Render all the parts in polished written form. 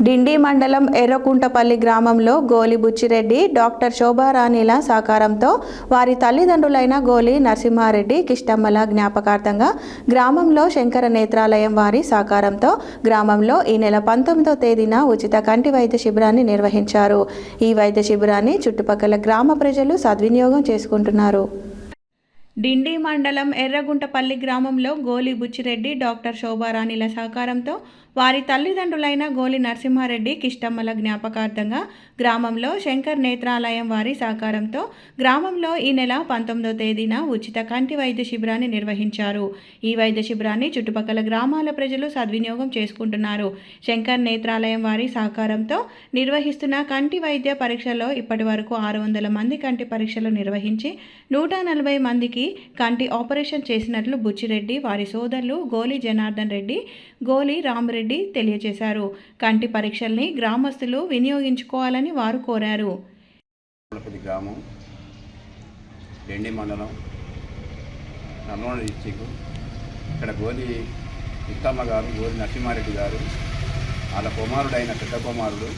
డిండి మండలం ఎర్రకుంటపల్లి గ్రామంలో గోలి బుచ్చిరెడ్డి డాక్టర్ శోభారాణిల సహకారంతో వారి తల్లిదండ్రులైన గోలి నరసింహారెడ్డి కిష్టమ్మల జ్ఞాపకార్థంగా గ్రామంలో శంకర నేత్రాలయం వారి సహకారంతో గ్రామంలో ఈ నెల 19వ తేదీన ఉచిత కంటి వైద్య శిబిరాన్ని నిర్వహించారు. ఈ వైద్య శిబిరాన్ని చుట్టుపక్కల గ్రామ ప్రజలు సద్వినియోగం చేసుకుంటున్నారు. డిండి మండలం ఎర్రగుంటపల్లి గ్రామంలో గోలి బుచ్చిరెడ్డి డాక్టర్ శోభారాణిల సహకారంతో వారి తల్లిదండ్రులైన గోలి నరసింహారెడ్డి కిష్టమ్మల జ్ఞాపకార్థంగా గ్రామంలో శంకర్ నేత్రాలయం వారి సహకారంతో గ్రామంలో ఈ నెల 19వ తేదీన ఉచిత కంటి వైద్య శిబిరాన్ని నిర్వహించారు. ఈ వైద్య శిబిరాన్ని చుట్టుపక్కల గ్రామాల ప్రజలు సద్వినియోగం చేసుకుంటున్నారు. శంకర్ నేత్రాలయం వారి సహకారంతో నిర్వహిస్తున్న కంటి వైద్య పరీక్షల్లో ఇప్పటి వరకు 600 మంది కంటి పరీక్షలు నిర్వహించి 140 మందికి కంటి ఆపరేషన్ చేసినట్లు బుచ్చిరెడ్డి వారి సోదరులు గోలి జనార్దన్ రెడ్డి, గోలి రామరెడ్డి తెలియజేశారు. కంటి పరీక్షల్ని గ్రామస్తులు వినియోగించుకోవాలని వారు కోరారు. గ్రామం డిండి మండలం నల్గొండ డిస్టిక్. ఇక్కడ గోలి ఇత్తమ్మ గారు, గోలి నరసింహారెడ్డి గారు, వాళ్ళ కుమారుడైన పెద్ద కుమారుడు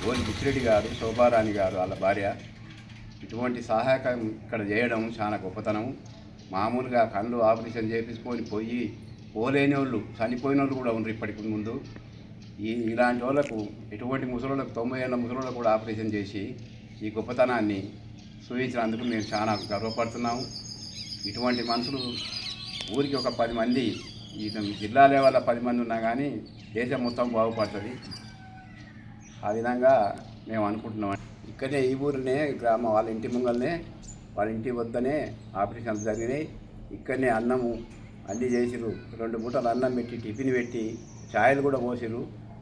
గోలి బుచ్చిరెడ్డి గారు, శోభారాణి గారు వాళ్ళ భార్య. ఇటువంటి సహాయకం ఇక్కడ చేయడం చాలా గొప్పతనం. మామూలుగా కళ్ళు ఆపరేషన్ చేపించుకొని పోలేని వాళ్ళు, చనిపోయిన వాళ్ళు కూడా ఉన్నారు ఇప్పటికి ముందు. ఇలాంటి వాళ్ళకు ఎటువంటి ముసలోళ్ళకు 90 ఏళ్ళ ముసలోళ్ళకు కూడా ఆపరేషన్ చేసి ఈ గొప్పతనాన్ని చూపించినందుకు మేము చాలా గర్వపడుతున్నాము. ఇటువంటి మనుషులు ఊరికి ఒక 10 మంది, ఈ జిల్లా లెవెల్లో 10 మంది ఉన్నా కానీ దేశం మొత్తం బాగుపడుతుంది. ఆ విధంగా మేము అనుకుంటున్నాం. ఇక్కడనే ఈ ఊరినే గ్రామం వాళ్ళ ఇంటి ముంగల్నే, వాళ్ళ ఇంటి వద్దనే ఆపరేషన్లు జరిగినాయి. ఇక్కడనే అన్నము అన్నీ చేసిరు. 2 మూటలు అన్నం పెట్టి, టిఫిన్ పెట్టి, ఛాయలు కూడా పోసిరు.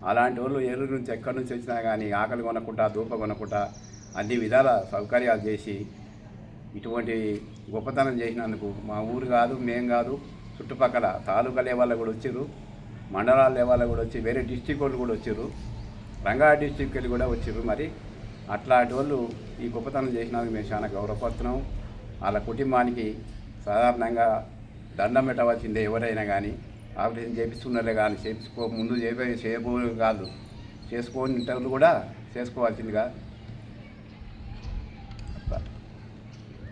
అలాంటి వాళ్ళు ఏలూరు నుంచి ఎక్కడి నుంచి వచ్చినా కానీ ఆకలి కొనకుండా, దూప కొనకుండా అన్ని విధాల సౌకర్యాలు చేసి ఇటువంటి గొప్పతనం చేసినందుకు మా ఊరు కాదు, మేం కాదు, చుట్టుపక్కల తాలూకా లెవెల్లో కూడా వచ్చారు, మండలాల లెవెల్లో కూడా వచ్చి, వేరే డిస్టిక్ వాళ్ళు కూడా వచ్చారు, రంగారెడ్డి డిస్టిక్ వెళ్ళి కూడా వచ్చారు. మరి అట్లాంటి వాళ్ళు ఈ గొప్పతనం చేసినందుకు మేము చాలా గౌరవపడుతున్నాం. వాళ్ళ కుటుంబానికి సాధారణంగా దండం పెట్టవలసిందే. ఎవరైనా కానీ ఆపరేషన్ చేపిస్తున్నారే కానీ ముందు చేయబోయే కాదు, చేసుకోని వాళ్ళు కూడా చేసుకోవాల్సిందిగా.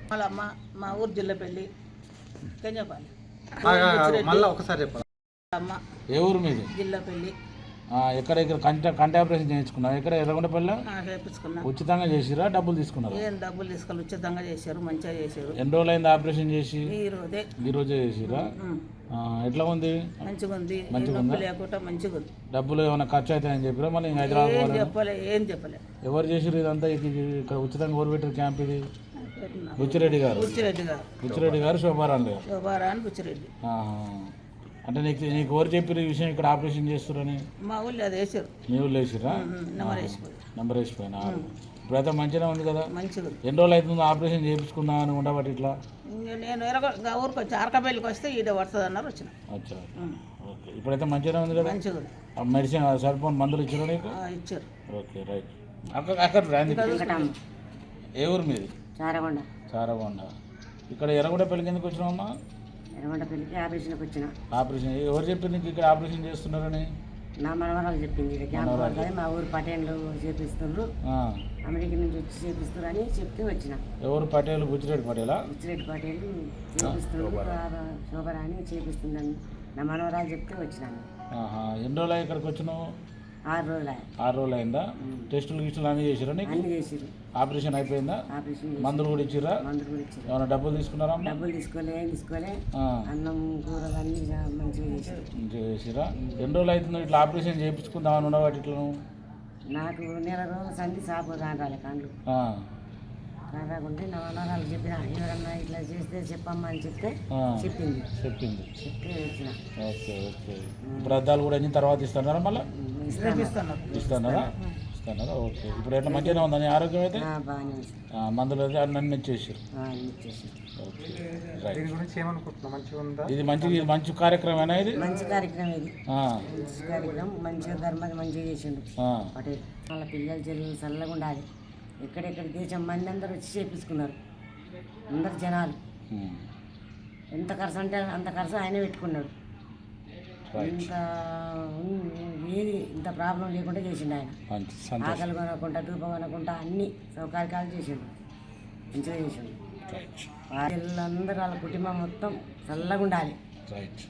వాళ్ళమ్మ మా ఊరు జిల్లపల్లి కెంజపల్లి. మళ్ళీ ఒకసారి చెప్పాలి. అమ్మ ఏ ఊరు మీది? జిల్లపల్లి. ఇక్కడ కంటి ఆపరేషన్ చేయించుకున్నారు. ఎక్కడ? ఎర్రగొండపల్లి. చేయించుకున్నా. ఉచితంగా చేసిరా? డబ్బులు తీసుకున్నారు? ఏం డబ్బులు తీసుకొని ఉచితంగా చేశారు, మంచిగా చేశారు. ఎన్ని రోజులు అయింది ఆపరేషన్ చేసి? ఈ రోజే చేసిరా? ఎట్లా ఉంది? మంచిగా ఉంది, లేకుండా మంచిగా ఉంది. డబ్బులు ఏమైనా ఖర్చు అవుతాయని చెప్పారా? మళ్ళీ హైదరాబాద్ ఏం చెప్పలే. ఎవరు చేసారు ఇదంతా? ఇక్కడ ఉచితంగా ఎవరు పెట్టారు క్యాంప్ ఇది? బుచ్చిరెడ్డి గారు. బుచ్చిరెడ్డి గారు, శోభారాణి బుచ్చిరెడ్డి. అంటే నీకు ఎవరు చెప్పారు ఈ విషయం ఇక్కడ ఆపరేషన్ చేస్తారని? మా ఊళ్ళో అది వేసారు. మీ ఊళ్ళో వేసిరా? నెంబర్ వేసిపోయినా. ఇప్పుడైతే మంచిగా ఉంది కదా? మంచిగా. ఎన్ని రోజులు అవుతుంది ఆపరేషన్ చేయించుకుందాం అని ఉండబట్టి ఇట్లా? నేను ఊరికి వచ్చి అరకపల్లికి వస్తే ఈడ పడుతుంది అన్నారు, వచ్చిన. అచ్చా, ఓకే. ఇప్పుడైతే మంచిగా ఉంది కదా? మంచిగా. మెడిసిన్ సరిపోని మందులు ఇచ్చారు నీకు? ఇచ్చారు. Okay, right. అక్కడ ఏ ఊరు మీది? చారగొండ. ఇక్కడ ఎర్రగొండపల్లికి ఎందుకు వచ్చినావమ్మా? ఎర్రగొండపల్లికి ఆపరేషన్కి వచ్చిన. ఆపరేషన్ ఎవరు చెప్పారు నీకు ఇక్కడ ఆపరేషన్ చేస్తున్నారని? నా మనవరాలు చెప్పింది. క్యాంప్ పడుతుంది, మా ఊరు పటేన్లు చేపిస్తున్నారు, అమెరికా నుంచి వచ్చి చేపిస్తున్నారు అని చెప్తే వచ్చిన. ఎవరు పటేలు? బుచ్చిరెడ్డి పటేలా? బుచ్చిరెడ్డి పటేలు చేపిస్తున్నారు, శోభరాని చేపిస్తుందని నా మనవరాలు చెప్తే వచ్చినాను. ఎన్ని రోజులు ఇక్కడికి వచ్చినావు? 6 రోజులు. 6 రోజులు అయిందా? టెస్టులు గిస్టులు అన్నీ చేసిరా నీకు? అన్ని చేసిరు. ఆపరేషన్ అయిపోయిందా? మందులు కూడా ఇచ్చిరా? మందులు కూడా ఇచ్చారు. ఏమైనా డబ్బులు తీసుకున్నారా? డబ్బులు తీసుకోలే. అన్నం కూరలు అన్ని మంచిగా చేసిరా? ఎన్ని రోజులు అవుతుందో ఇట్లా ఆపరేషన్ చేయించుకుందామని ఉండవాటి ఇట్లా? నాకు నెల రోజులు సంధి సాపు కాంటాలి కండ్లు కాకుంటే నా మనవరాలు చెప్పిన, ఎవరన్నా ఇట్లా చేస్తే చెప్పమ్మా అని చెప్పింది. చెప్తే వచ్చిన. ఓకే. ఇప్పుడు అద్దాలు కూడా అయిన తర్వాత ఇస్తున్నారా? మళ్ళీ ఇస్తున్నారా? ఓకే. ఇప్పుడు ఎట్లా మంచిగానే ఉందని ఆరోగ్యం అయితే? మందులు అయితే అన్నీ ఇచ్చేసారు. ఇది మంచి కార్యక్రమేనా? ఇది మంచి కార్యక్రమం. మంచిగా ధర్మాన్ని మంచిగా చేసిండు పటేల్. వాళ్ళ పిల్లలు చదువు చల్లగా ఉండాలి. ఎక్కడెక్కడ దేశం మంది అందరూ వచ్చి చేపించుకున్నారు. అందరు జనాలు ఎంత ఖర్చు అంటే అంత ఖర్చు ఆయనే పెట్టుకున్నాడు. ఇంత ఏది ఇంత ప్రాబ్లం లేకుండా చేసిండు ఆయన. మంచి సంతోషం. ఆకలి కొనకుండా ధూప కొనకుండా అన్ని సౌకర్యాలు చేసిండు, మంచిగా చేసిండు. రైట్ వాళ్ళందరూ వాళ్ళ కుటుంబం మొత్తం చల్లగా ఉండాలి. రైట్